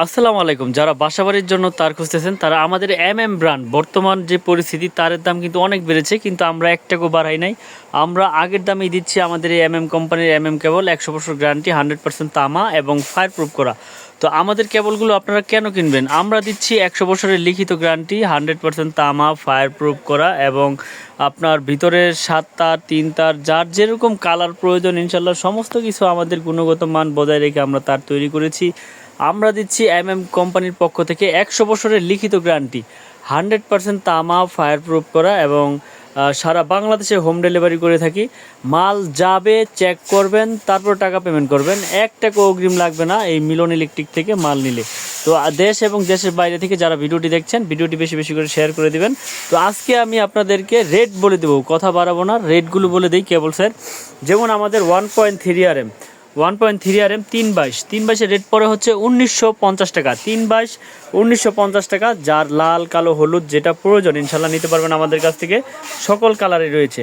আসসালামু আলাইকুম। যারা বাসাবাড়ির জন্য তার খুঁজতেছেন তারা আমাদের ব্র্যান্ড বর্তমান যে পরিস্থিতি তারের দাম কিন্তু অনেক বেড়েছে, কিন্তু আমরা এক টাকাও বাড়াই নাই। আমরা আগের দামেই দিচ্ছি আমাদের এই কোম্পানির কেবল 100% গ্যারান্টি, 100% তামা এবং ফায়ার প্রুফ করা। তো আমাদের কেবলগুলো আপনারা কেন কিনবেন? আমরা দিচ্ছি 100 বছরের লিখিত গ্যারান্টি, 100% তামা, ফায়ার প্রুফ করা এবং আপনার ভিতরের 7 তার 3 তার যার যেরকম কালার প্রয়োজন ইনশাল্লাহ সমস্ত কিছু আমাদের গুণগত মান বজায় রেখে আমরা তার তৈরি করেছি। আমরা দিচ্ছি কোম্পানির পক্ষ থেকে 100 বছরের লিখিত গ্যারান্টি, 100% তামা, ফায়ার প্রুফ করা এবং সারা বাংলাদেশে হোম ডেলিভারি করে থাকি। মাল যাবে, চেক করবেন, তারপর টাকা পেমেন্ট করবেন। 1 টাকা অগ্রিম লাগবে না এই মিলন ইলেকট্রিক থেকে মাল নিলে। তো দেশ এবং দেশের বাইরে থেকে যারা ভিডিওটি দেখছেন, ভিডিওটি বেশি বেশি করে শেয়ার করে দিবেন। তো আজকে আমি আপনাদেরকে রেট বলে দেবো, কথা বাড়াবো না, রেটগুলো বলে দিই কেবলসের। যেমন আমাদের 1.3 RM 322 রেট পরে হচ্ছে 1950 টাকা। 322 1950 টাকা। যার লাল, কালো, হলুদ যেটা প্রয়োজন ইনশাল্লাহ নিতে পারবেন আমাদের কাছ থেকে, সকল কালারই রয়েছে।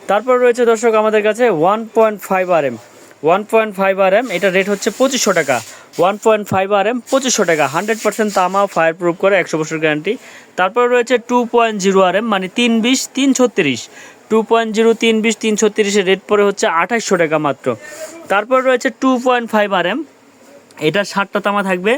তারপর রয়েছে দর্শক আমাদের কাছে 1.5 RM, এটা রেট হচ্ছে 2500 টাকা। 1.5 RM 2500 টাকা, 100% তামা, ফায়ার প্রুফ করে, 100 বছর গ্যারান্টি। তারপর রয়েছে 2.0 RM মানে 320 336, 2.0 320 336 রেট পরে হচ্ছে 2800 টাকা মাত্র। তারপর রয়েছে 2.5 RM, এটা 7টা তামা থাকবে,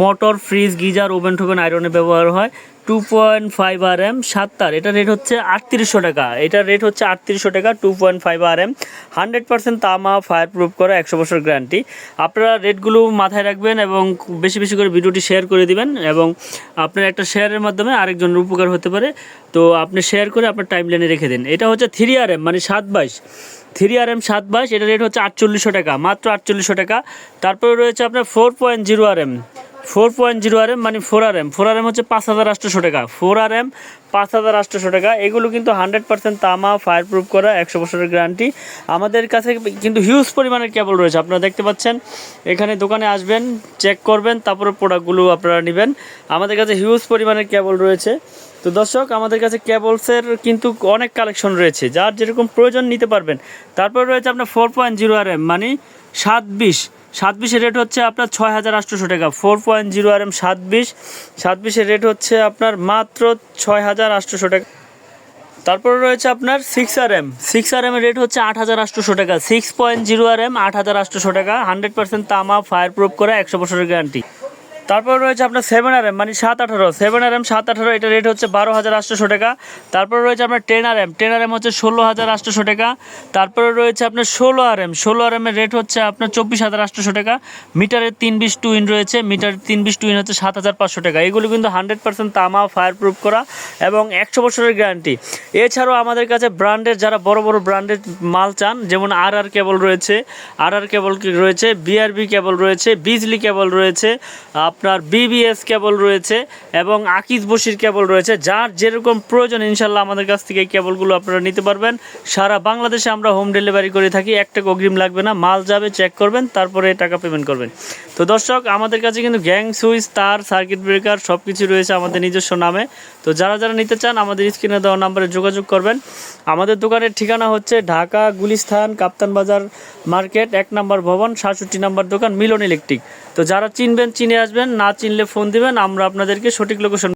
মোটর, ফ্রিজ, গিজার, ওভেন টোভেন, আয়রনে ব্যবহার হয়। 2.5 RM 7 তার, এটা রেট হচ্ছে 3800 টাকা। এটা রেট হচ্ছে 3800 টাকা। 2.5 RM 100% তামা, ফায়ার প্রুফ করা, 100 বছর গ্যারান্টি। আপনারা রেটগুলো মাথায় রাখবেন এবং বেশি বেশি করে ভিডিওটি শেয়ার করে দিবেন, এবং আপনার একটা শেয়ারের মাধ্যমে আরেকজনের উপকার হতে পারে। তো আপনি শেয়ার করে আপনার টাইম লাইনে রেখে দিন। এটা হচ্ছে 3 RM মানে 722, 3 RM 722, এটা রেট হচ্ছে 4800 টাকা, মাত্র 4800 টাকা। তারপরে রয়েছে আপনার 4.0 RM, 4.0 RM মানে 4 RM হচ্ছে 5800 টাকা, 4 RM 5800 টাকা। এগুলো কিন্তু 100% তামা, ফায়ার প্রুফ করা, 100 বছরের গ্যারান্টি। আমাদের কাছে কিন্তু হিউজ পরিমাণের কেবল রয়েছে, আপনারা দেখতে পাচ্ছেন। এখানে দোকানে আসবেন, চেক করবেন, তারপরে প্রোডাক্টগুলো আপনারা নেবেন। আমাদের কাছে হিউজ পরিমাণের কেবল রয়েছে। তো দর্শক, আমাদের কাছে কেবলসের কিন্তু অনেক কালেকশন রয়েছে, যার যেরকম প্রয়োজন নিতে পারবেন। তারপর রয়েছে আপনার 4.0 RM মানে 720 রেট হচ্ছে আপনার 6800 টাকা। 4.0 RM 720 রেট হচ্ছে আপনার মাত্র 6800 টাকা। তারপরে রয়েছে আপনার 6 RM এর রেট হচ্ছে 8800 টাকা। 6.0 RM 8800 টাকা, 100% তামা, ফায়ার প্রুফ করা, 100 বছরের গ্যারান্টি। তারপর রয়েছে আপনার 7 RM মানে 718, 7 RM 718, এটা রেট হচ্ছে 12800 টাকা। তারপর রয়েছে আপনার 10 RM হচ্ছে 16800 টাকা। তারপরে রয়েছে আপনার 16 RM এর রেট হচ্ছে আপনার 24800 টাকা। মিটারের 320 টুইন রয়েছে, মিটারের 320 টুইন হচ্ছে 7500 টাকা। এগুলো কিন্তু 100% তামা, ফায়ার প্রুফ করা এবং 100 বছরের গ্যারান্টি। এছাড়াও আমাদের কাছে ব্র্যান্ডের, যারা বড় বড় ব্র্যান্ডের মাল চান, যেমন RR কেবল রয়েছে, BRB কেবল রয়েছে, বিজলি কেবল রয়েছে, আপনার BBS কেবল রয়েছে এবং আকিজ বশির কেবল রয়েছে। যার যেরকম প্রয়োজন ইনশাল্লাহ আমাদের কাছ থেকে এই কেবলগুলো আপনারা নিতে পারবেন। সারা বাংলাদেশে আমরা হোম ডেলিভারি করে থাকি, 1 টাকা অগ্রিম লাগবে না। মাল যাবে, চেক করবেন, তারপরে টাকা পেমেন্ট করবেন। তো দর্শক, আমাদের কাছে কিন্তু গ্যাং সুইচ, তার, সার্কিট ব্রেকার সব কিছু রয়েছে আমাদের নিজস্ব নামে। তো যারা যারা নিতে চান আমাদের স্ক্রিনে দেওয়া নাম্বারে যোগাযোগ করবেন। আমাদের দোকানের ঠিকানা হচ্ছে ঢাকা গুলিস্তান কাপ্তান বাজার মার্কেট, 1 নম্বর ভবন, 67 নম্বর দোকান, মিলন ইলেকট্রিক। তো যারা চিনবেন চিনে আসবেন, না চিনলে ফোন দিবেন, আমরা আপনাদেরকে সঠিক লোকেশন